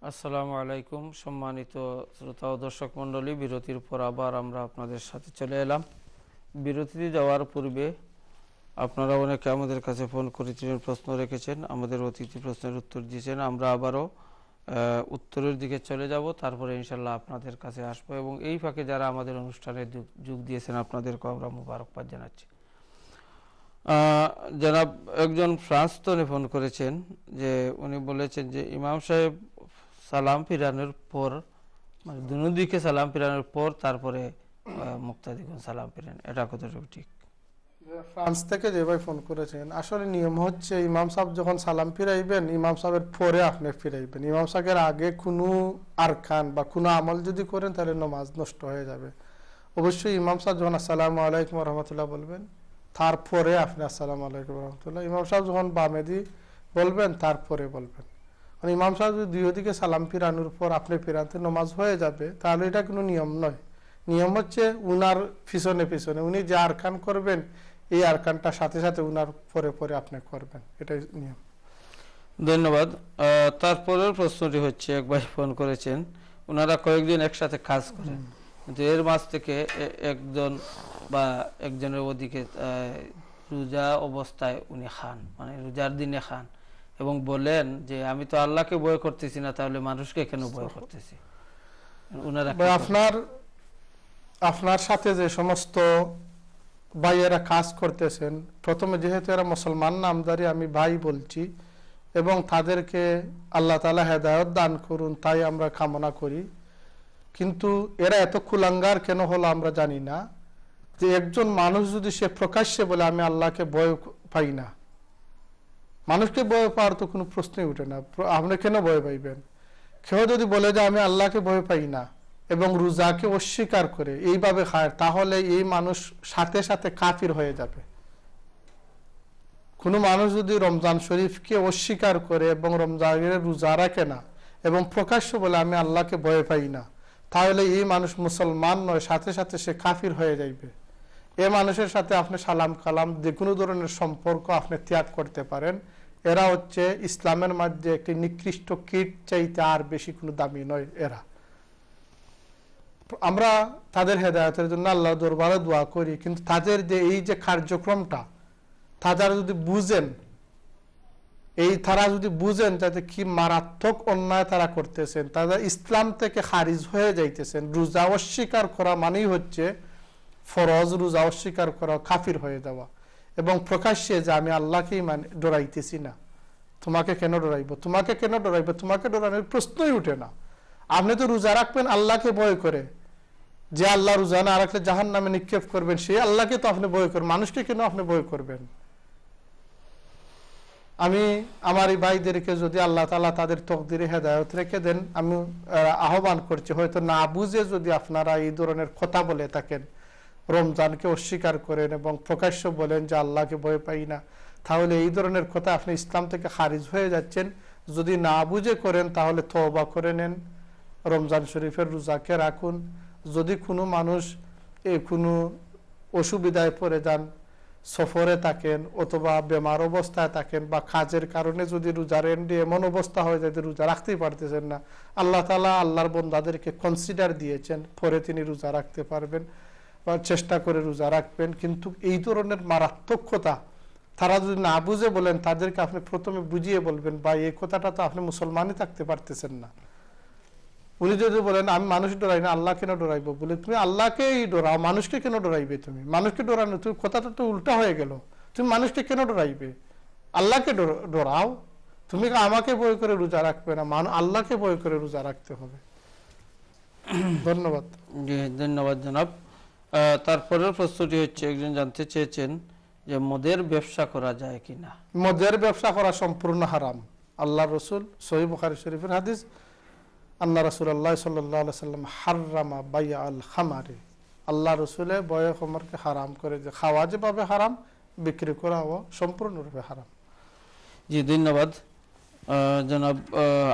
আসসালামু আলাইকুম সম্মানিত শ্রোতা ও দর্শক মণ্ডলী, বিরতির পর আবার আমরা আপনাদের সাথে চলে এলাম। বিরতিতে যাওয়ার পূর্বে আপনারা অনেকে আমাদের কাছে ফোন করেছিলেন, প্রশ্ন রেখেছেন, আমাদের অতিথি প্রশ্নের উত্তর দিয়েছেন। আমরা আবারও উত্তরের দিকে চলে যাব, তারপরে ইনশাল্লাহ আপনাদের কাছে আসবো। এবং এই ফাঁকে যারা আমাদের অনুষ্ঠানে যোগ দিয়েছেন আপনাদেরকেও আমরা মুবারকবাদ জানাচ্ছি। জনাব একজন ফ্রান্স তনে ফোন করেছেন, যে উনি বলেছেন যে ইমাম সাহেব সালাম ফিরানোর পর, মানে দুদিকে সালাম ফিরানোর পর তারপরে মুক্তাদিগণ সালাম ফিরেন, এটা কতটুকু ঠিক? ফ্রান্স থেকে যে ভাই ফোন করেছেন, আসলে নিয়ম হচ্ছে ইমাম সাহেব যখন সালাম ফিরাইবেন ইমাম সাহেবের পরে আপনি ফিরাইবেন। ইমাম সাহেবের আগে কোনো আরকান বা কোনো আমল যদি করেন তাহলে নামাজ নষ্ট হয়ে যাবে। অবশ্যই ইমাম সাহেব যখন আসসালামু আলাইকুম রহমতুল্লাহ বলবেন, তারপরে আপনি আসসালামু আলাইকুম রহমতুল্লাহ। ইমাম সাহেব যখন বামেদি বলবেন তারপরে বলবেন। মানে ইমাম সাহেব যদি দুই দিকে সালাম ফিরানোর পর আপনি ফিরাতে নামাজ হয়ে যাবে, তাহলে এটা কোনো নিয়ম নয়। নিয়ম হচ্ছে উনার পিছনে পিছনে উনি যে আরকান করবেন এই আরকানটা সাথে সাথে উনার পরে পরে আপনি করবেন, এটাই নিয়ম। ধন্যবাদ। তারপরের প্রশ্নটি হচ্ছে, এক ভাই ফোন করেছেন, ওনারা কয়েকজন একসাথে কাজ করেন, কিন্তু এর মাঝ থেকে একজন বা একজনের ওদিকে রোজা অবস্থায় উনি খান, মানে রোজার দিনে খান, এবং বলেন যে আমি তো আল্লাহকে ভয় করতেছি না, তাহলে মানুষকে কেন ভয় করতেছি? ওনারা আপনার আপনার সাথে যে সমস্ত ভাইয়েরা কাজ করতেছেন, প্রথমে যেহেতু এরা মুসলমান নামদারি আমি ভাই বলছি, এবং তাদেরকে আল্লাহ তাআলা হেদায়েত দান করুন তাই আমরা কামনা করি। কিন্তু এরা এত কুলাঙ্গার কেন হলো আমরা জানি না, যে একজন মানুষ যদি সে প্রকাশ্যে বলে আমি আল্লাহকে ভয় পাই না, মানুষকে ভয় পাওয়ার তো কোনো প্রশ্নই উঠে না। আপনি কেন ভয় পাইবেন? কেউ যদি বলে যে আমি আল্লাহকে ভয় পাই না এবং রোজাকে অস্বীকার করে এইভাবে খায়, তাহলে এই মানুষ সাথে সাথে কাফির হয়ে যাবে। কোনো মানুষ যদি রমজান শরীফকে অস্বীকার করে এবং রমজানের রোজা রাখে না এবং প্রকাশ্য বলে আমি আল্লাহকে ভয় পাই না, তাহলে এই মানুষ মুসলমান নয়, সাথে সাথে সে কাফির হয়ে যাইবে। এই মানুষের সাথে আপনি সালাম কালাম যে কোনো ধরনের সম্পর্ক আপনি ত্যাগ করতে পারেন। এরা হচ্ছে ইসলামের মধ্যে একটি নিকৃষ্ট কীট চাইতে আর বেশি কোনো দামি নয় এরা। আমরা তাদের হেদায়েতের জন্য আল্লাহর দরবারে দোয়া করি, কিন্তু তাদের যে এই যে কার্যক্রমটা তারা যদি বুঝেন, তারা যদি বুঝেন যাতে কি মারাত্মক অন্যায় তারা করতেছেন, তারা ইসলাম থেকে খারিজ হয়ে যাইতেছেন। রোজা অস্বীকার করা মানেই হচ্ছে ফরজ রোজা অস্বীকার করা, কাফির হয়ে যাওয়া, এবং প্রকাশ্যে যে আমি আল্লাহকেই ডরাইতেছি না, তোমাকে কেন ডরাইব, তোমাকে কেন ডরাইব, তোমাকে ডরানোর প্রশ্নই উঠে না। আপনি তো রোজা রাখবেন আল্লাহকে ভয় করে, যে আল্লাহ রোজা না রাখলে জাহান্নামে নিক্ষেপ করবেন, সেই আল্লাহকে তো আপনি ভয় করবেন, মানুষকে কেন আপনি ভয় করবেন? আমি আমার এই ভাইদেরকে যদি আল্লাহ তাআলা তাদের তকদিরে হেদায়েত রেখে দেন, আমি আহ্বান করছি, হয়তো না বুঝে যদি আপনারা এই ধরনের কথা বলে থাকেন, রমজানকে অস্বীকার করেন এবং প্রকাশ্য বলেন যে আল্লাহকে ভয় পাই না, তাহলে এই ধরনের কথা আপনি ইসলাম থেকে খারিজ হয়ে যাচ্ছেন। যদি না বুঝে করেন তাহলে তওবা করে নেন, রমজান শরীফের রোজাকে রাখুন। যদি কোনো মানুষ কোনো অসুবিধায় পড়ে যান, সফরে থাকেন অথবা বেমার অবস্থায় থাকেন, বা কাজের কারণে যদি রোজার এন্ডে এমন অবস্থা হয়ে যায় যে রোজা রাখতেই পারতেছেন না, আল্লাহ তাআলা আল্লাহর বান্দাদেরকে কনসিডার দিয়েছেন, পরে তিনি রোজা রাখতে পারবেন বা চেষ্টা করে রোজা রাখবেন। কিন্তু এই ধরনের মারাত্মক কথা তারা যদি না বুঝে বলেন, তাদেরকে আপনি প্রথমে বুঝিয়ে বলবেন, বা এই কথাটা তো আপনি মুসলমানই থাকতে পারতেছেন না। উনি যদি বলেন আমি মানুষ ডরাই না, আল্লাহ কেন ডরাইবো, বলে তুমি আল্লাহকেই ডরাও, মানুষকে কেন ডরাইবে? তুমি মানুষকে ডরানো, তুমি কথাটা তো উল্টা হয়ে গেল। তুমি মানুষকে কেন ডরাইবে? আল্লাহকে ডরাও। তুমি আমাকে ভয় করে রোজা রাখবে না, আল্লাহকে ভয় করে রোজা রাখতে হবে। ধন্যবাদ। জি ধন্যবাদ জনাব। তারপরের প্রশ্নটি হচ্ছে, একজন জানতে চেয়েছেন যে মদের ব্যবসা করা যায় কিনা? মদের ব্যবসা করা সম্পূর্ণ হারাম। আল্লাহ রসুল সহিহ বুখারী শরীফের হাদিস, আল্লাহ রাসূলুল্লাহ সাল্লাল্লাহু আলাইহি ওয়াসাল্লাম হাররামা বাইআ আল খামারি, আল্লাহ রসুলে বয়ে খমরকে হারাম করে, যে খাওয়া যেভাবে হারাম বিক্রি করাও সম্পূর্ণরূপে হারাম। জি ধন্যবাদ জনাব।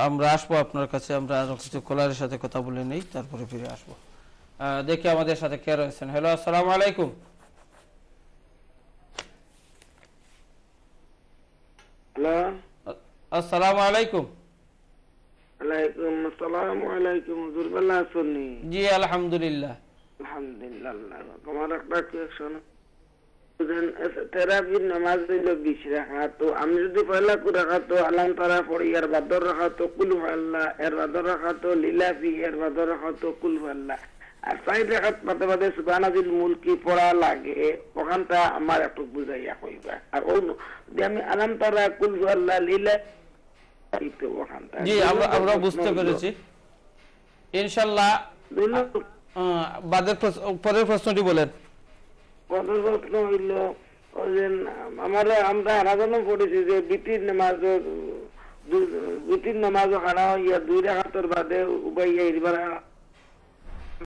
আমরা আসবো আপনার কাছে, আমরা আরো কিছু কলারের সাথে কথা বলে নেই, তারপরে ফিরে আসবো। দেখি আমাদের সাথে কে রয়েছেন। হ্যালো, আসসালামু আলাইকুম। হ্যালো, আসসালামু আলাইকুম। ওয়ালাইকুম আসসালাম ওয়ালাইকুম হুজুর ভালো আছেন? জি আলহামদুলিল্লাহ। আলহামদুলিল্লাহ। আমার একটা কোয়েশ্চন, তেরাবির নামাজ হইল 20 রাকাত, তো আমি যদি পয়লা রাকাত আলাম তারা পড়ি, এর বাদর রাকাত কুল আল্লাহ, এর বাদর রাকাত লিলাফি, এর বাদর রাকাত কুল আল্লাহ, আর 4 রাকাত বাদে বাদে সুবহানাল মুলকি পড়া লাগে, ওখানটা আমার একটু বুঝাইয়া কইবা। আর আমি আলাম তারা কুল আল্লাহ লিলা ওখানটা জি আমরা বুঝতে পেরেছি ইনশাআল্লাহ। পরের প্রশ্নটি বলেন। প্রশ্ন হইল আমরা আরাধনা পড়েছি যে বিতির নামাজও খানা হইয়া 2 রাকাতের বাদে উবাইয়া